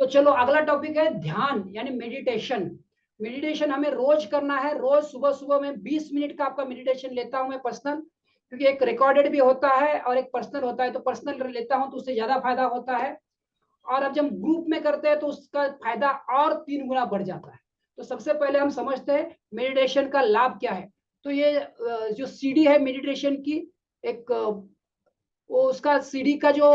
तो चलो अगला टॉपिक है ध्यान यानी मेडिटेशन। मेडिटेशन हमें रोज करना है। रोज सुबह सुबह में 20 मिनट का आपका मेडिटेशन लेता हूं मैं पर्सनल, क्योंकि एक रिकॉर्डेड भी होता है और एक पर्सनल होता है। तो पर्सनल लेता हूं तो उससे ज्यादा फायदा होता है, और अब जब ग्रुप में करते हैं तो उसका फायदा और 3 गुना बढ़ जाता है। तो सबसे पहले हम समझते हैं मेडिटेशन का लाभ क्या है। तो ये जो सीडी है मेडिटेशन की, एक वो उसका सीडी का जो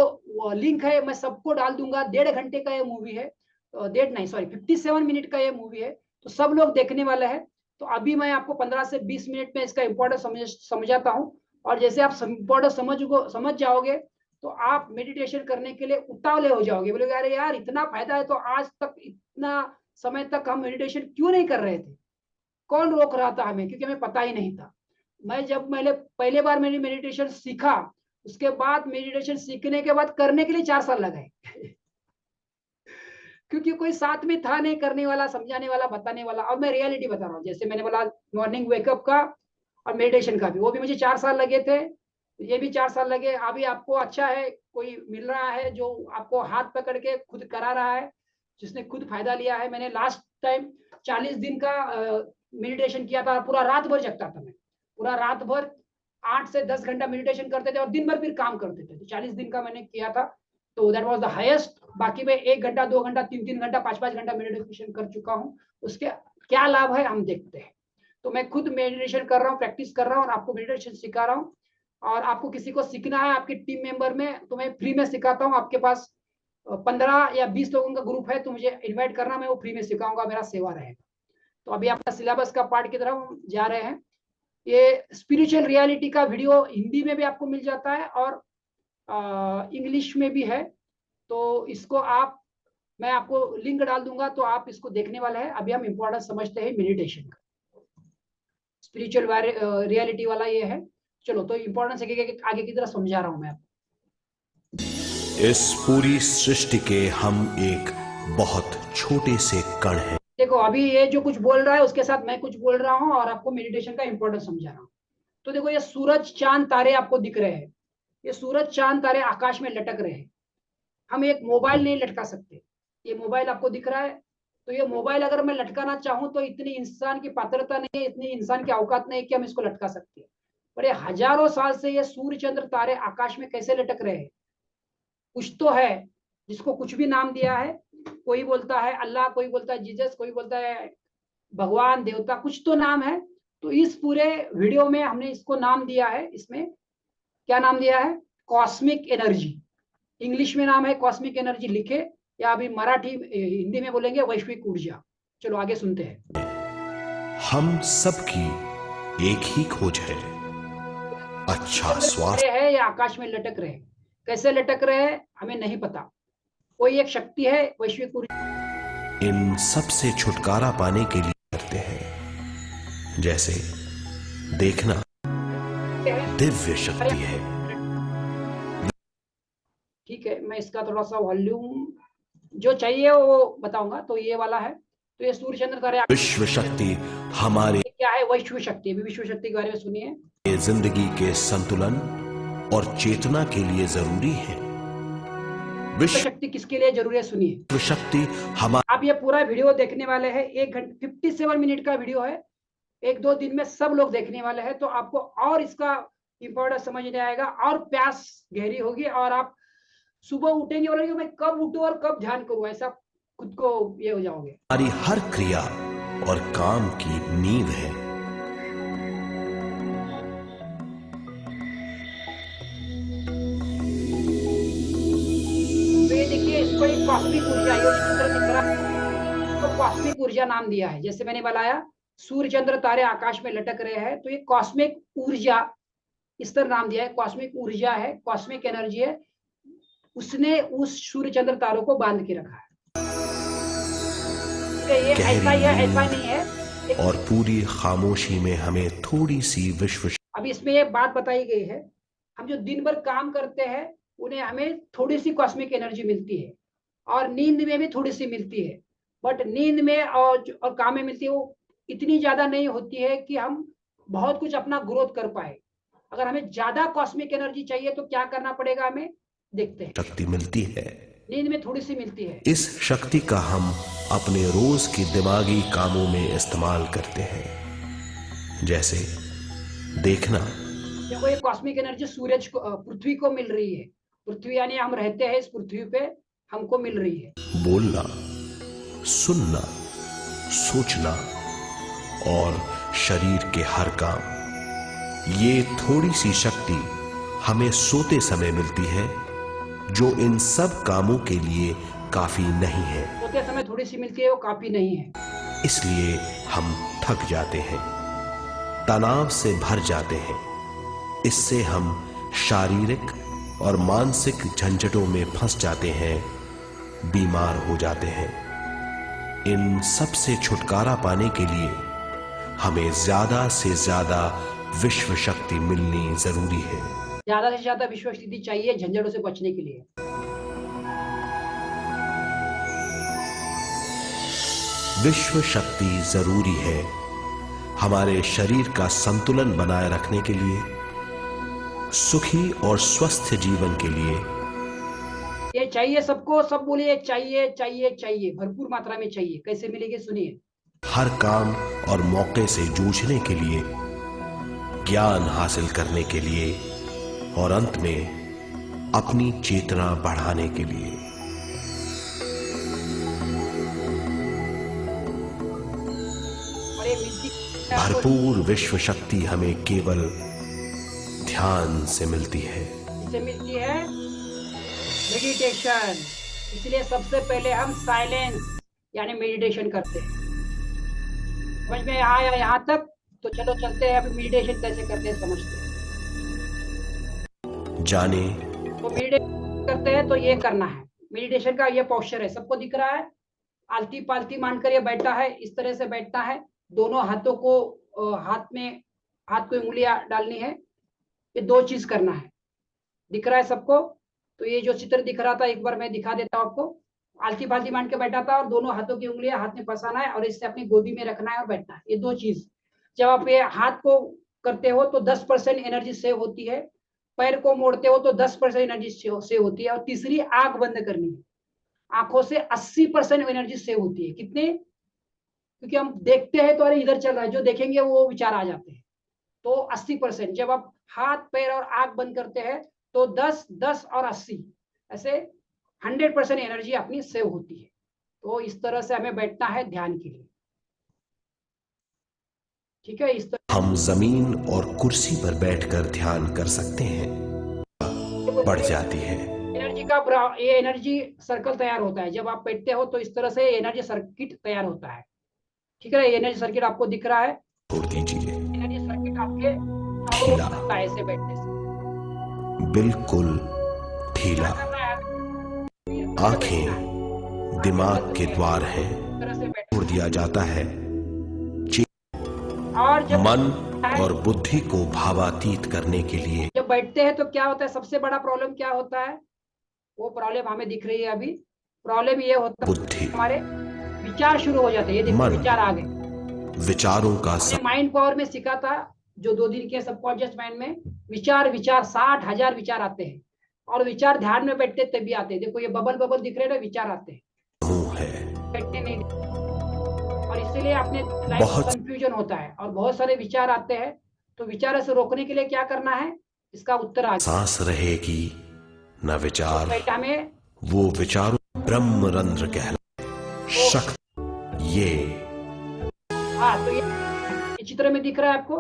लिंक है मैं सबको डाल दूंगा। 1.5 घंटे का ये मूवी है, 57 मिनट का ये मूवी है, तो सब लोग देखने वाले हैं। तो अभी मैं आपको 15 से 20 मिनट में इसका इम्पोर्टेंस समझाता हूँ। और जैसे आप इम्पोर्टेंस समझ जाओगे तो आप मेडिटेशन करने के लिए उतावले हो जाओगे, बोलोगे अरे यार इतना फायदा है तो आज तक इतना समय तक हम मेडिटेशन क्यों नहीं कर रहे थे, कौन रोक रहा था हमें, क्योंकि हमें पता ही नहीं था। मैंने पहले बार मैंने मेडिटेशन सीखा, उसके बाद मेडिटेशन सीखने के बाद करने के लिए 4 साल लगे क्योंकि कोई साथ में था नहीं करने वाला, समझाने वाला, बताने वाला। अब मैं रियलिटी बता रहा हूँ, जैसे मैंने बोला मॉर्निंग वेकअप का और मेडिटेशन का भी, वो भी मुझे 4 साल लगे थे, ये भी 4 साल लगे। अभी आपको अच्छा है कोई मिल रहा है जो आपको हाथ पकड़ के खुद करा रहा है, जिसने खुद फायदा लिया है। मैंने लास्ट टाइम 40 दिन का मेडिटेशन किया था, पूरा रात भर जगता था मैं, पूरा रात भर 8 से 10 घंटा मेडिटेशन करते थे और दिन भर फिर काम करते थे। तो 40 दिन का मैंने किया था, तो दैट वाज द हाईएस्ट। बाकी मैं 1 घंटा 2 घंटा 3 3 घंटा 5 5 घंटा मेडिटेशन कर चुका हूँ। उसके क्या लाभ है हम देखते हैं। तो मैं खुद मेडिटेशन कर रहा हूँ, प्रैक्टिस कर रहा हूँ और आपको मेडिटेशन सिखा रहा हूँ। और आपको किसी को सीखना है आपकी टीम मेंबर में तो मैं फ्री में सिखाता हूँ। आपके पास 15 या 20 लोगों का ग्रुप है तो मुझे इन्वाइट करना, मैं वो फ्री में सिखाऊंगा, मेरा सेवा रहेगा। तो अभी आपका सिलेबस का पार्ट की तरफ हम जा रहे हैं। ये स्पिरिचुअल रियलिटी का वीडियो हिंदी में भी आपको मिल जाता है और इंग्लिश में भी है। तो इसको आप, मैं आपको लिंक डाल दूंगा तो आप इसको देखने वाले हैं। अभी हम इंपॉर्टेंस समझते हैं मेडिटेशन का। स्पिरिचुअल रियलिटी वाला ये है। चलो तो इंपॉर्टेंस आगे की तरफ समझा रहा हूं मैं आपको। इस पूरी सृष्टि के हम एक बहुत छोटे से कण हैं। देखो अभी ये जो कुछ बोल रहा है उसके साथ मैं कुछ बोल रहा हूँ और आपको मेडिटेशन का इंपॉर्टेंस समझा रहा हूँ। तो देखो ये सूरज चांद तारे आपको दिख रहे हैं, ये सूरज चांद तारे आकाश में लटक रहे हैं। हम एक मोबाइल नहीं लटका सकते। ये मोबाइल आपको दिख रहा है, तो ये मोबाइल अगर मैं लटकाना चाहूं तो इतनी इंसान की पात्रता नहीं है, इतनी इंसान की औकात नहीं है कि हम इसको लटका सकते हैं। पर ये हजारों साल से ये सूर्य चंद्र तारे आकाश में कैसे लटक रहे हैं। कुछ तो है जिसको कुछ भी नाम दिया है। कोई बोलता है अल्लाह, कोई बोलता है जीसस, कोई बोलता है भगवान देवता, कुछ तो नाम है। तो इस पूरे वीडियो में हमने इसको नाम दिया है, इसमें क्या नाम दिया है, कॉस्मिक एनर्जी। इंग्लिश में नाम है कॉस्मिक एनर्जी लिखे, या अभी मराठी हिंदी में बोलेंगे वैश्विक ऊर्जा। चलो आगे सुनते हैं। हम सबकी एक ही खोज है, अच्छा चंद्र तारे स्वास्थ्य। है या आकाश में लटक रहे हैं, कैसे लटक रहे हैं हमें नहीं पता। कोई एक शक्ति है वैश्विक ऊर्जा इन सब से छुटकारा पाने के लिए करते हैं, जैसे देखना है। दिव्य शक्ति है। ठीक है, मैं इसका थोड़ा सा वॉल्यूम जो चाहिए वो बताऊंगा। तो ये वाला है, तो ये सूर्य चंद्र तारे विश्व शक्ति हमारे क्या है, वैश्विक शक्ति। अभी विश्व शक्ति के बारे में सुनिए। जिंदगी के संतुलन और चेतना के लिए जरूरी है। विश्व विश्व शक्ति किसके लिए जरूरी है सुनिए। शक्ति हमारे आप ये पूरा वीडियो देखने वाले हैं, 1 घंटे 57 मिनट का वीडियो है। 1 2 दिन में सब लोग देखने वाले हैं, तो आपको और इसका इंपॉर्टेंस समझ में आएगा और प्यास गहरी होगी। और आप सुबह उठेंगे बोलेंगे मैं कब उठूं और कब ध्यान करूं, ऐसा खुद को ये हो जाओगे। हर क्रिया और काम की नींव है। तो ये देखिए इसको एक कॉस्मिक ऊर्जा, ये चित्र दिख रहा है, तो कॉस्मिक ऊर्जा नाम दिया है। जैसे मैंने बताया सूर्य चंद्र तारे आकाश में लटक रहे हैं, तो ये कॉस्मिक ऊर्जा इस तरह नाम दिया है। कॉस्मिक ऊर्जा है, कॉस्मिक एनर्जी है, उसने उस सूर्य चंद्र तारों को बांध के रखा है। ये ऐसा गहरी ही है, ऐसा नींद नहीं है। और पूरी खामोशी में हमें थोड़ी सी विश्व अब इसमें ये बात बताई गई है, हम जो दिन भर काम करते हैं उन्हें हमें थोड़ी सी कॉस्मिक एनर्जी मिलती है, और नींद में भी थोड़ी सी मिलती है। बट नींद में और काम में मिलती है वो इतनी ज्यादा नहीं होती है कि हम बहुत कुछ अपना ग्रोथ कर पाए। अगर हमें ज्यादा कॉस्मिक एनर्जी चाहिए तो क्या करना पड़ेगा हमें, देखते हैं। शक्ति मिलती है। नींद में थोड़ी सी मिलती है। इस शक्ति का हम अपने रोज की दिमागी कामों में इस्तेमाल करते हैं, जैसे देखना। देखो ये कॉस्मिक एनर्जी सूरज को पृथ्वी को मिल रही है। पृथ्वी यानी हम रहते हैं इस पृथ्वी पे, हमको मिल रही है। बोलना, सुनना, सोचना और शरीर के हर काम, ये थोड़ी सी शक्ति हमें सोते समय मिलती है, जो इन सब कामों के लिए काफी नहीं है। सोते समय थोड़ी सी मिलती है, वो काफी नहीं है। इसलिए हम थक जाते हैं, तनाव से भर जाते हैं। इससे हम शारीरिक और मानसिक झंझटों में फंस जाते हैं, बीमार हो जाते हैं। इन सब से छुटकारा पाने के लिए हमें ज्यादा से ज्यादा विश्व शक्ति मिलनी जरूरी है। ज्यादा से ज्यादा विश्व स्थिति चाहिए झंझटों से बचने के लिए। विश्व शक्ति जरूरी है हमारे शरीर का संतुलन बनाए रखने के लिए, सुखी और स्वस्थ जीवन के लिए। ये चाहिए सबको, सब बोलिए चाहिए चाहिए चाहिए, भरपूर मात्रा में चाहिए। कैसे मिलेगी सुनिए। हर काम और मौके से जूझने के लिए, ज्ञान हासिल करने के लिए और अंत में अपनी चेतना बढ़ाने के लिए। और ये मिलती भरपूर विश्व शक्ति हमें केवल ध्यान से मिलती है। इससे मिलती है मेडिटेशन। इसलिए सबसे पहले हम साइलेंस यानी मेडिटेशन करते हैं। समझ में आया यहाँ तक? तो चलो चलते हैं, अभी मेडिटेशन कैसे करते हैं समझते हैं। जाने तो मेडिटेशन करते हैं तो ये करना है। मेडिटेशन का ये पोस्चर है, सबको दिख रहा है। आलती पालती मानकर ये बैठा है, इस तरह से बैठना है। दोनों हाथों को हाथ को उंगलियां डालनी है। ये दो चीज करना है। दिख रहा है सबको? तो ये जो चित्र दिख रहा था एक बार मैं दिखा देता हूँ आपको। आलती पालती मान के बैठा था और दोनों हाथों की उंगलियां हाथ में फंसाना है और इससे अपनी गोदी में रखना है और बैठना है। ये दो चीज जब आप ये हाथ को करते हो तो 10% एनर्जी सेव होती है। पैर को मोड़ते हो तो 10% एनर्जी सेव होती है। और तीसरी, आंख बंद करनी है। आंखों से 80% एनर्जी सेव होती है। कितने? क्योंकि हम देखते हैं तो अरे इधर चल रहा है, जो देखेंगे वो विचार आ जाते हैं। तो 80%। जब आप हाथ पैर और आंख बंद करते हैं तो 10, 10 और 80 ऐसे 100% एनर्जी अपनी सेव होती है। तो इस तरह से हमें बैठना है ध्यान के लिए। ठीक है? इस तरह हम जमीन और कुर्सी पर बैठकर ध्यान कर सकते हैं, बढ़ जाती है। एनर्जी का ये एनर्जी सर्कल तैयार होता है। जब आप बैठते हो तो इस तरह से एनर्जी सर्किट तैयार होता है। ठीक है? एनर्जी सर्किट आपको दिख रहा है। छोड़ दीजिए, एनर्जी सर्किट आपके चारों ओर ढीला, घूमता है ऐसे बैठने से। बिल्कुल ढीला। क्या करना है? आंखें दिमाग के द्वार हैं, इस तरह से बैठना छोड़ दिया जाता है। है। और जब मन और बुद्धि को भावातीत करने के लिए जब बैठते हैं तो क्या होता है? सबसे बड़ा प्रॉब्लम क्या होता है? वो प्रॉब्लम हमें दिख रही है अभी। प्रॉब्लम ये होता है बुद्धि, हमारे विचार शुरू हो जाते हैं। ये देखो मन, विचार आ गए। विचारों का हमने माइंड पावर में सीखा था, जो 2 दिन के सबकॉन्शियस माइंड में विचार 60,000 विचार आते हैं। और विचार ध्यान में बैठते तभी आते हैं। देखो ये बबल बबल दिख रहे हैं ना, विचार आते हैं, समूह है। बैठते नहीं। और इसीलिए अपने लाइफ बहुत में कंफ्यूजन होता है और बहुत सारे विचार आते हैं। तो विचारों से रोकने के लिए क्या करना है? इसका उत्तर आ गया। सांस रहेगी न विचार, बेटा में वो विचारों ब्रह्मरंध्र कहलाए। शक्ति ये हाँ, तो ये चित्र में दिख रहा है आपको।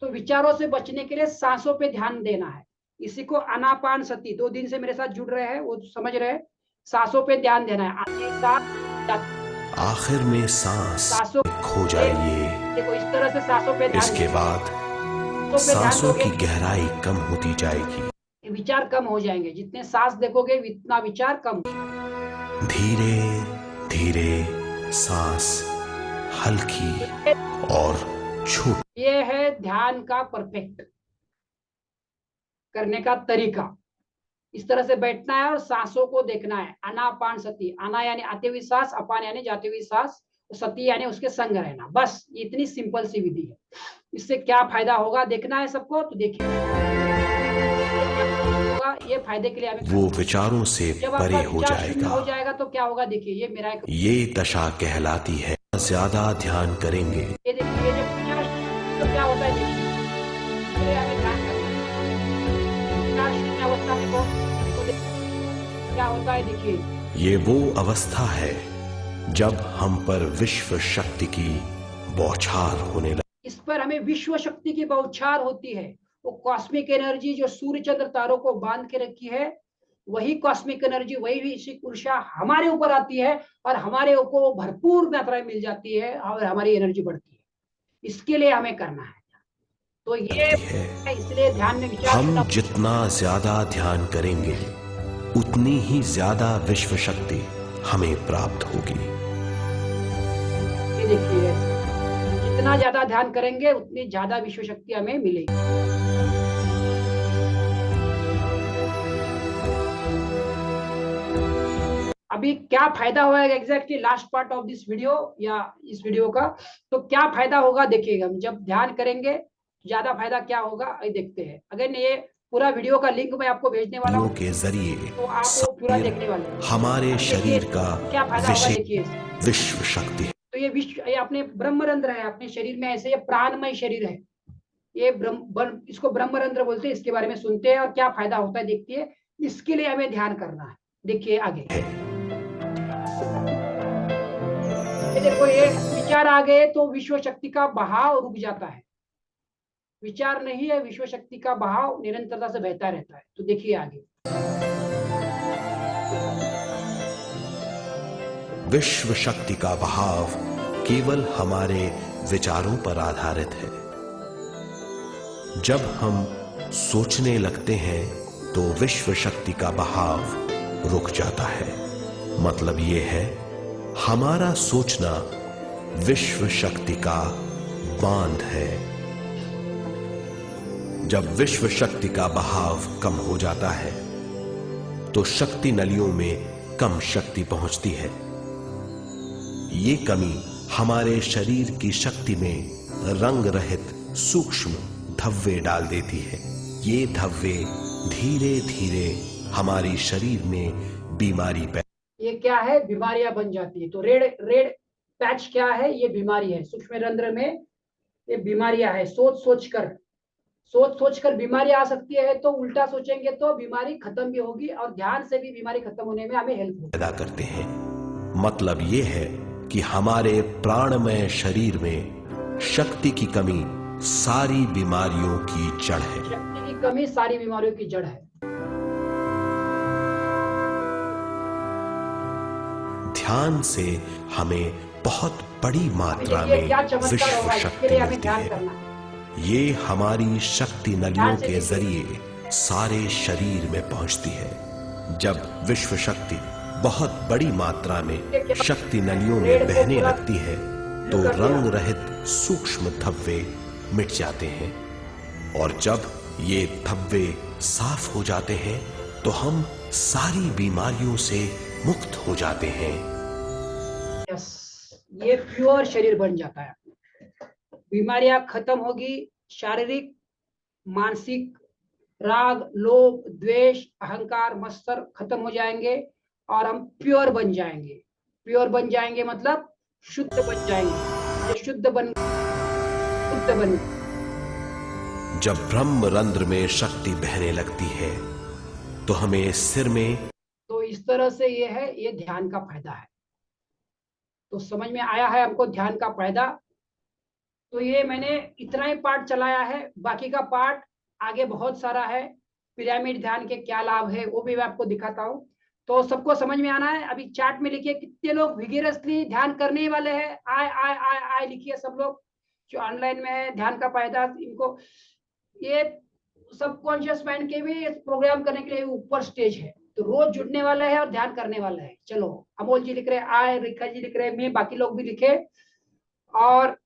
तो विचारों से बचने के लिए सांसों पे ध्यान देना है। इसी को आनापान सती, 2 दिन से मेरे साथ जुड़ रहे हैं वो समझ रहे हैं। सांसों पे ध्यान देना है। आगे सांस, आखिर में सांस सांसों खो जाए ये। देखो इस तरह से सांसों पे ध्यान इसके बाद पे ध्यान सांसों दोगे, की गहराई कम होती जाएगी। विचार कम हो जाएंगे। जितने सांस देखोगे इतना विचार कम। धीरे धीरे सांस हल्की और छोटी। ये है ध्यान का परफेक्ट करने का तरीका। इस तरह से बैठना है और सांसों को देखना है। आनापान सती, आना यानी आते हुई सांस, अपान यानी जाते हुई सांस, सती यानी उसके संग रहना। बस इतनी सिंपल सी विधि है। इससे क्या फायदा होगा देखना है सबको। तो देखिए होगा होगा, ये फायदे के लिए हमें वो विचारों से जब आपका परे हो विचार शून्य हो जाएगा। जाएगा तो क्या होगा, देखिए ये मेरा एक, ये दशा कहलाती है ज्यादा ध्यान करेंगे। ये देखिए ये जब विचार तो क्या होता है, देखिए इसके लिए हमें ध्यान करना है। विचार शून्य अवस्था में तो क्या होता है, देखिए ये वो अवस्था है जब हम पर विश्व शक्ति की बौछार होने लगे। इस पर हमें विश्व शक्ति की बौछार होती है। वो कॉस्मिक एनर्जी जो सूर्य चंद्र तारों को बांध के रखी है, वही कॉस्मिक एनर्जी, वही विश्व ऊर्जा हमारे ऊपर आती है और हमारे को भरपूर मात्रा में मिल जाती है और हमारी एनर्जी बढ़ती है। इसके लिए हमें करना है। तो ये है इसलिए ध्यान में विचार हम जितना ज्यादा ध्यान करेंगे उतनी ही ज्यादा विश्व शक्ति हमें प्राप्त होगी। ये देखिए, जितना ज्यादा ध्यान करेंगे उतनी ज्यादा विश्व शक्ति हमें मिलेगी। अभी क्या फायदा होगा exactly last part of this video या इस वीडियो का, तो क्या फायदा होगा देखिएगा। हम जब ध्यान करेंगे ज्यादा फायदा क्या होगा ये देखते हैं। अगर ये पूरा वीडियो का लिंक मैं आपको भेजने वाला हूँ के जरिए तो आप वो पूरा देखने वाले हैं। हमारे शरीर का क्या फायदा होगा देखिए। विश्व शक्ति है। तो ये विश्व, ये अपने ब्रह्मरंध्र है अपने शरीर में, ऐसे ये प्राणमय शरीर है। ये इसको ब्रह्मरंध्र बोलते हैं। इसके बारे में सुनते हैं और क्या फायदा होता है देखते हैं। इसके लिए हमें ध्यान करना है। देखिए आगे, ये देखो, ये विचार आ गए तो विश्व शक्ति का बहाव रुक जाता है। विचार नहीं है, विश्व शक्ति का बहाव निरंतरता से बहता रहता है। तो देखिए आगे, विश्व शक्ति का बहाव केवल हमारे विचारों पर आधारित है। जब हम सोचने लगते हैं तो विश्व शक्ति का बहाव रुक जाता है। मतलब यह है, हमारा सोचना विश्व शक्ति का बांध है। जब विश्व शक्ति का बहाव कम हो जाता है तो शक्ति नलियों में कम शक्ति पहुंचती है। ये कमी हमारे शरीर की शक्ति में रंग रहित सूक्ष्म धब्बे डाल देती है। ये धब्बे धीरे धीरे हमारी शरीर में बीमारी ये क्या है, बीमारियां बन जाती है। तो रेड रेड पैच क्या है, ये बीमारी है। सूक्ष्म रंध्र में ये बीमारियां है। सोच सोच कर बीमारी आ सकती है। तो उल्टा सोचेंगे तो बीमारी खत्म भी होगी और ध्यान से भी बीमारी खत्म होने में हमें हेल्प होगी। पैदा करते हैं। मतलब ये है कि हमारे प्राणमय शरीर में शक्ति की कमी सारी बीमारियों की जड़ है। शक्ति की कमी सारी बीमारियों की जड़ है। ध्यान से हमें बहुत बड़ी मात्रा में विश्व शक्ति मिलती है। ये हमारी शक्ति नलियों के जरिए सारे शरीर में पहुंचती है। जब विश्व शक्ति बहुत बड़ी मात्रा में शक्ति नलियों में बहने लगती है तो रंग रहित सूक्ष्म धब्बे मिट जाते हैं। और जब ये धब्बे साफ हो जाते हैं तो हम सारी बीमारियों से मुक्त हो जाते हैं। यस, ये प्योर शरीर बन जाता है। बीमारियां खत्म होगी। शारीरिक, मानसिक, राग, लोभ, द्वेष, अहंकार, मत्सर खत्म हो जाएंगे और हम प्योर बन जाएंगे। प्योर बन जाएंगे मतलब शुद्ध बन जाएंगे। ये शुद्ध बन जब ब्रह्म रंध्र में शक्ति बहने लगती है तो हमें सिर में, तो इस तरह से ये है, ये ध्यान का फायदा है। तो समझ में आया है हमको ध्यान का फायदा। तो ये मैंने इतना ही पार्ट चलाया है, बाकी का पार्ट आगे बहुत सारा है। पिरामिड ध्यान के क्या लाभ है वो भी मैं आपको दिखाता हूँ। तो सबको समझ में आना है। अभी चैट में लिखिए कितने लोग विगिरसली ध्यान करने वाले हैं। आए आए आए आए लिखिए सब लोग जो ऑनलाइन में है। ध्यान का फायदा इनको, ये सबकॉन्शियस माइंड के भी प्रोग्राम करने के लिए ऊपर स्टेज है। तो रोज जुड़ने वाला है और ध्यान करने वाला है। चलो, अमोल जी लिख रहे आए, रेखा जी लिख रहे मैं, बाकी लोग भी लिखे। और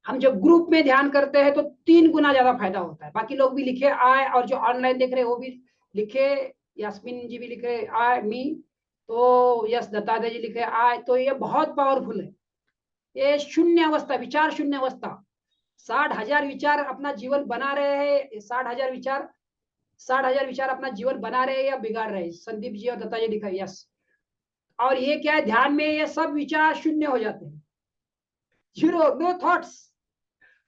हम जब ग्रुप में ध्यान करते हैं तो 3 गुना ज्यादा फायदा होता है। बाकी लोग भी लिखे आए, और जो ऑनलाइन देख रहे हैं वो भी लिखे। यास्मीन जी भी लिख रहे आए मी, तो यस दत्तादे जी लिखे आए। तो ये बहुत पावरफुल है। ये शून्य अवस्था, विचार शून्य अवस्था। 60,000 विचार अपना जीवन बना रहे हैं। 60,000 विचार 60,000 विचार अपना जीवन बना रहे हैं या बिगाड़ रहे हैं? संदीप जी और दत्ता जी दिखाई, यस। और ये क्या है, ध्यान में ये सब विचार शून्य हो जाते हैं, जीरो, नो थॉट्स।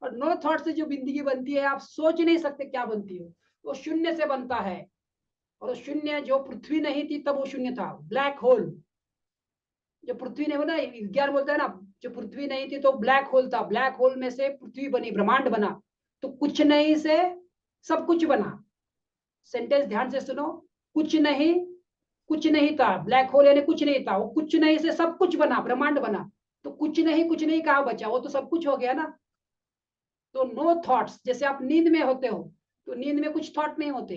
और नो थॉट से जो जिंदगी बनती है, आप सोच नहीं सकते क्या बनती हो, वो शून्य से बनता है। और शून्य, जो पृथ्वी नहीं थी तब वो शून्य था, ब्लैक होल। जो पृथ्वी नहीं बना, विज्ञान बोलता है ना, जो पृथ्वी नहीं थी तो ब्लैक होल था, ब्लैक होल में से पृथ्वी बनी, ब्रह्मांड बना। तो कुछ नहीं से सब कुछ बना। सेंटेंस ध्यान से सुनो, कुछ नहीं था, ब्लैक होल यानी कुछ नहीं था, वो कुछ नहीं से सब कुछ बना, ब्रह्मांड बना। तो कुछ नहीं कहाँ बचा, वो तो सब कुछ हो गया ना। तो नो थॉट्स, जैसे आप नींद में होते हो तो नींद में कुछ थॉट नहीं होते।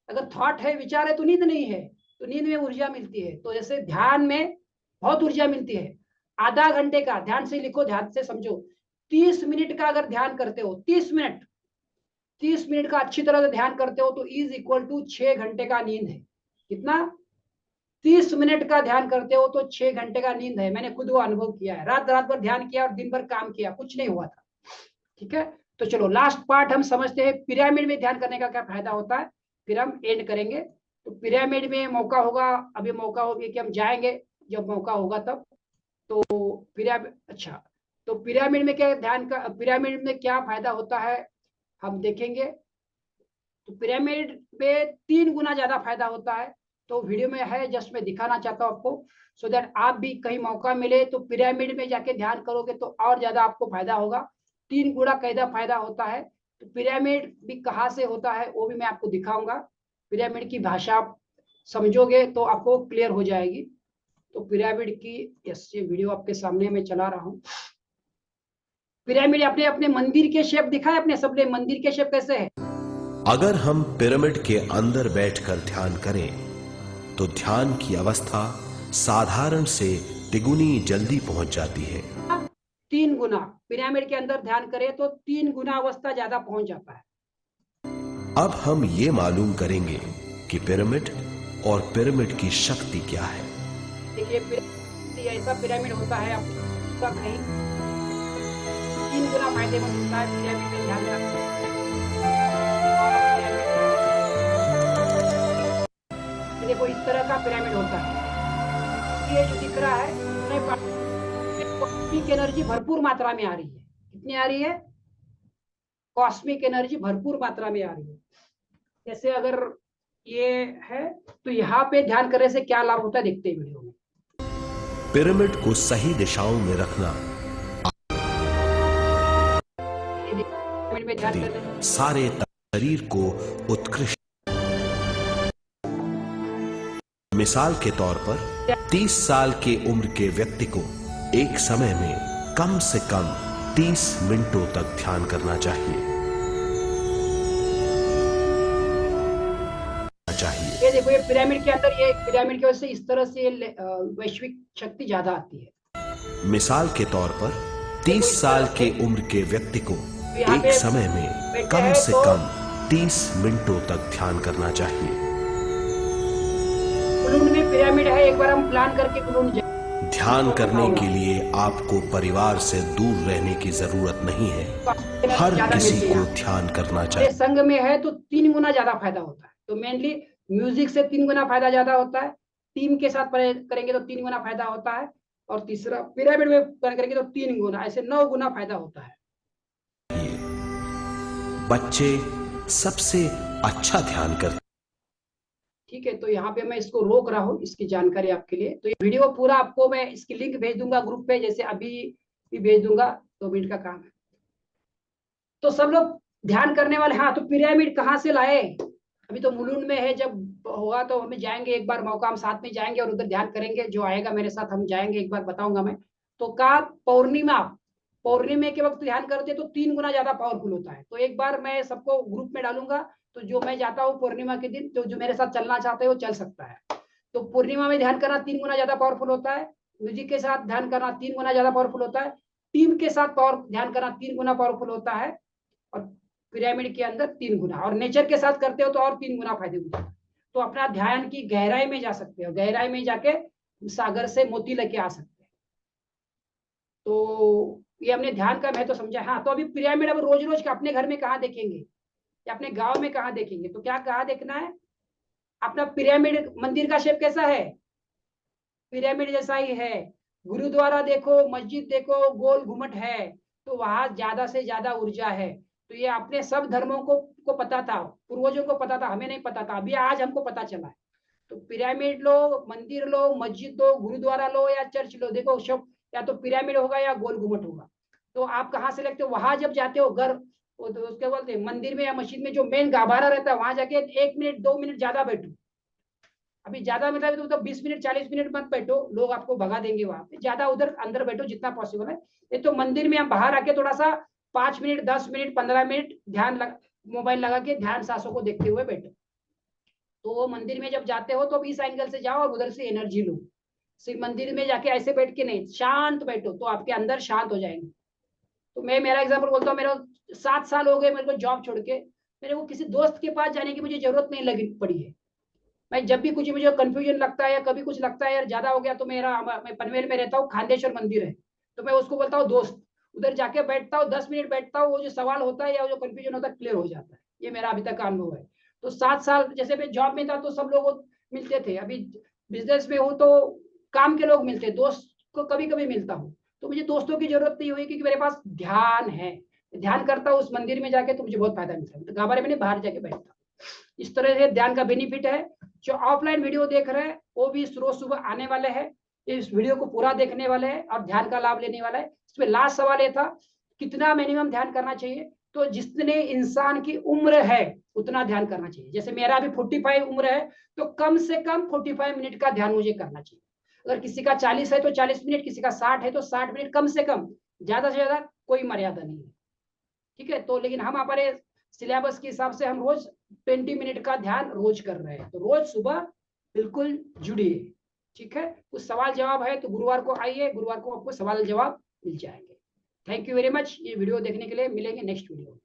अगर थॉट है, विचार है, तो नींद नहीं है, तो नींद में ऊर्जा मिलती है। तो जैसे ध्यान में बहुत ऊर्जा मिलती है। आधा घंटे का, ध्यान से लिखो, ध्यान से समझो, 30 मिनट का अगर ध्यान करते हो, 30 मिनट का अच्छी तरह से ध्यान करते हो, तो इज इक्वल टू 6 घंटे का नींद है। कितना? 30 मिनट का ध्यान करते हो तो 6 घंटे का नींद है। मैंने खुद वो अनुभव किया है, रात रात भर ध्यान किया और दिन भर काम किया, कुछ नहीं हुआ था। ठीक है, तो चलो लास्ट पार्ट हम समझते हैं, पिरामिड में ध्यान करने का क्या फायदा होता है, फिर हम एंड करेंगे। तो पिरामिड में मौका होगा, अभी मौका होगा कि हम जाएंगे, जब मौका होगा तब। तो पिरामिड, अच्छा, तो पिरामिड में क्या ध्यान का, पिरामिड में क्या फायदा होता है हम देखेंगे। तो पिरामिड में 3 गुना ज्यादा फायदा होता है। तो वीडियो में है, जस्ट मैं दिखाना चाहता हूँ आपको, सो दैट आप भी कहीं मौका मिले तो पिरामिड में जाके ध्यान करोगे तो और ज्यादा आपको फायदा होगा। 3 गुना कैदा फायदा होता है। तो पिरामिड भी कहाँ से होता है वो भी मैं आपको दिखाऊंगा। पिरामिड की भाषा आप समझोगे तो आपको क्लियर हो जाएगी। तो पिरामिड की, यस, ये वीडियो आपके सामने मैं चला रहा हूँ। पिरामिड अपने अपने मंदिर के शेप दिखाए, अपने सबने मंदिर के शेप कैसे है। अगर हम पिरामिड के अंदर बैठकर ध्यान करें तो ध्यान की अवस्था साधारण से तिगुनी जल्दी पहुंच जाती है। 3 गुना, पिरामिड के अंदर ध्यान करें तो 3 गुना अवस्था ज्यादा पहुंच जाता है। अब हम ये मालूम करेंगे कि पिरामिड और पिरामिड की शक्ति क्या है। देखिए, पिरामिड ऐसा पिरामिड होता है आपका कहीं 3 गुना फायदेमंद होता है पिरामिड में ध्यान करना। देखो इस तरह का पिरामिड होता है, ये जो दिख रहा है इसमें कॉस्मिक एनर्जी भरपूर मात्रा में आ रही है। कितनी आ रही है? कॉस्मिक एनर्जी भरपूर मात्रा में आ रही है। जैसे अगर ये है तो यहाँ पे ध्यान करने से क्या लाभ होता है देखते हैं वीडियो में। पिरामिड को सही दिशाओं में रखना पिरामिड में ध्यान करने सारे शरीर को उत्कृष्ट। मिसाल के तौर पर 30 साल के उम्र के व्यक्ति को एक समय में कम से कम 30 मिनटों तक ध्यान करना चाहिए। ये देखो, ये पिरामिड के अंदर, ये पिरामिड की वजह से इस तरह से वैश्विक शक्ति ज्यादा आती है। मिसाल के तौर पर 30 साल के उम्र के व्यक्ति को एक समय में कम से कम 30 मिनटों तक ध्यान करना चाहिए। कुल्लू में पिरामिड है, एक बार हम प्लान करके कुल्लू ध्यान करने के लिए आपको परिवार से दूर रहने की जरूरत नहीं है, हर किसी को ध्यान करना चाहिए। संघ में है तो 3 गुना ज्यादा फायदा होता है। तो मेनली म्यूजिक से 3 गुना फायदा ज्यादा होता है, टीम के साथ करेंगे तो 3 गुना फायदा होता है, और तीसरा पिरामिड में करेंगे तो 3 गुना, ऐसे 9 गुना फायदा होता है। बच्चे सबसे अच्छा ध्यान करते। ठीक है, तो यहाँ पे मैं इसको रोक रहा हूँ, इसकी जानकारी आपके लिए। तो ये वीडियो पूरा आपको मैं इसकी लिंक भेज दूंगा ग्रुप पे, जैसे अभी भी भेज दूंगा, 2 मिनट का काम है। तो सब लोग ध्यान करने वाले, हाँ, तो पिरामिड कहाँ से लाए? अभी तो मुलुंड में है, जब होगा तो हमें जाएंगे, एक बार मौका हम साथ में जाएंगे और उधर ध्यान करेंगे। जो आएगा मेरे साथ हम जाएंगे, एक बार बताऊंगा मैं। तो का पौर्णिमा, पौर्णिमा के वक्त ध्यान करते तो 3 गुना ज्यादा पावरफुल होता है। तो एक बार मैं सबको ग्रुप में डालूंगा, तो जो मैं जाता हूँ पूर्णिमा के दिन, तो जो मेरे साथ चलना चाहते हैं वो चल सकता है। तो पूर्णिमा में ध्यान करना 3 गुना ज्यादा पावरफुल होता है। म्यूजिक के साथ ध्यान करना 3 गुना ज्यादा पावरफुल होता है। टीम के साथ ध्यान करना 3 गुना पावरफुल होता है। और पिरामिड के अंदर 3 गुना, और नेचर के साथ करते हो तो और 3 गुना फायदे होते हैं। तो अपना ध्यान की गहराई में जा सकते हो, गहराई में जाके सागर से मोती लेके आ सकते हैं। तो ये हमने ध्यान का महत्व समझा। हाँ, तो अभी पिरामिड अब रोज रोज का अपने घर में कहाँ देखेंगे? या अपने गांव में कहाँ देखेंगे? तो क्या कहाँ देखना है? अपना पिरामिड मंदिर का शेप कैसा है? पिरामिड जैसा ही है। गुरुद्वारा देखो, मस्जिद देखो, गोल घुमट है, तो वहां ज्यादा से ज्यादा ऊर्जा है। तो ये अपने सब धर्मों को पता था, पूर्वजों को पता था, हमें नहीं पता था, अभी आज हमको पता चला है। तो पिरामिड लो, मंदिर लो, मस्जिद लो, गुरुद्वारा लो या चर्च लो, देखो सब या तो पिरामिड होगा या गोल घुमट होगा। तो आप कहाँ से लगते हो? वहां जब जाते हो घर, तो उसके बोलते मंदिर में या मस्जिद में जो मेन गाभारा रहता है, वहां जाके 1 मिनट 2 मिनट ज्यादा बैठो। अभी ज्यादा मतलब तो 20 मिनट 40 मिनट मत बैठो, लोग आपको भगा देंगे। वहां पे ज्यादा उधर अंदर बैठो जितना पॉसिबल है। ये तो मंदिर में हम बाहर आके थोड़ा सा 5 मिनट 10 मिनट 15 मिनट मोबाइल लगा के ध्यान सांसों को देखते हुए बैठो। तो वो मंदिर में जब जाते हो तो इस एंगल से जाओ और उधर से एनर्जी लो। सिर्फ मंदिर में जाके ऐसे बैठ के नहीं, शांत बैठो तो आपके अंदर शांत हो जाएंगे। तो मैं मेरा एग्जाम्पल बोलता हूँ, मेरा 7 साल हो गए मेरे को जॉब छोड़ के, मेरे को किसी दोस्त के पास जाने की मुझे जरूरत नहीं लगी पड़ी है। मैं जब भी कुछ मुझे कंफ्यूजन लगता है या कभी कुछ लगता है यार ज्यादा हो गया, तो मैं पनवेल में रहता हूँ, खांडेश्वर मंदिर है, तो मैं उसको बोलता हूँ दोस्त, उधर जाके बैठता हूँ, 10 मिनट बैठता हूँ, वो जो सवाल होता है या जो कंफ्यूजन होता है क्लियर हो जाता है। ये मेरा अभी तक का अनुभव है। तो 7 साल जैसे मैं जॉब में था तो सब लोग मिलते थे, अभी बिजनेस में हूँ तो काम के लोग मिलते, दोस्त को कभी कभी मिलता हूँ। तो मुझे दोस्तों की जरूरत नहीं हुई, क्योंकि मेरे पास ध्यान है। ध्यान करता हूँ उस मंदिर में जाके, तो मुझे बहुत फायदा मिलता है। तो गाभारे में नहीं, बाहर जाके बैठता हूँ। इस तरह से ध्यान का बेनिफिट है। जो ऑफलाइन वीडियो देख रहे हैं वो भी रोज सुबह आने वाले हैं, इस वीडियो को पूरा देखने वाले हैं और ध्यान का लाभ लेने वाला है। इसमें लास्ट सवाल ये था, कितना मिनिमम ध्यान करना चाहिए? तो जितने इंसान की उम्र है उतना ध्यान करना चाहिए। जैसे मेरा अभी 45 उम्र है, तो कम से कम 45 मिनट का ध्यान मुझे करना चाहिए। अगर किसी का 40 है तो 40 मिनट, किसी का 60 है तो 60 मिनट, कम से कम, ज्यादा से ज्यादा कोई मर्यादा नहीं है। ठीक है, तो लेकिन हम हमारे सिलेबस के हिसाब से हम रोज 20 मिनट का ध्यान रोज कर रहे हैं, तो रोज सुबह बिल्कुल जुड़िए। ठीक है, कुछ सवाल जवाब है तो गुरुवार को आइए, गुरुवार को आपको सवाल जवाब मिल जाएंगे। थैंक यू वेरी मच ये वीडियो देखने के लिए। मिलेंगे नेक्स्ट वीडियो में।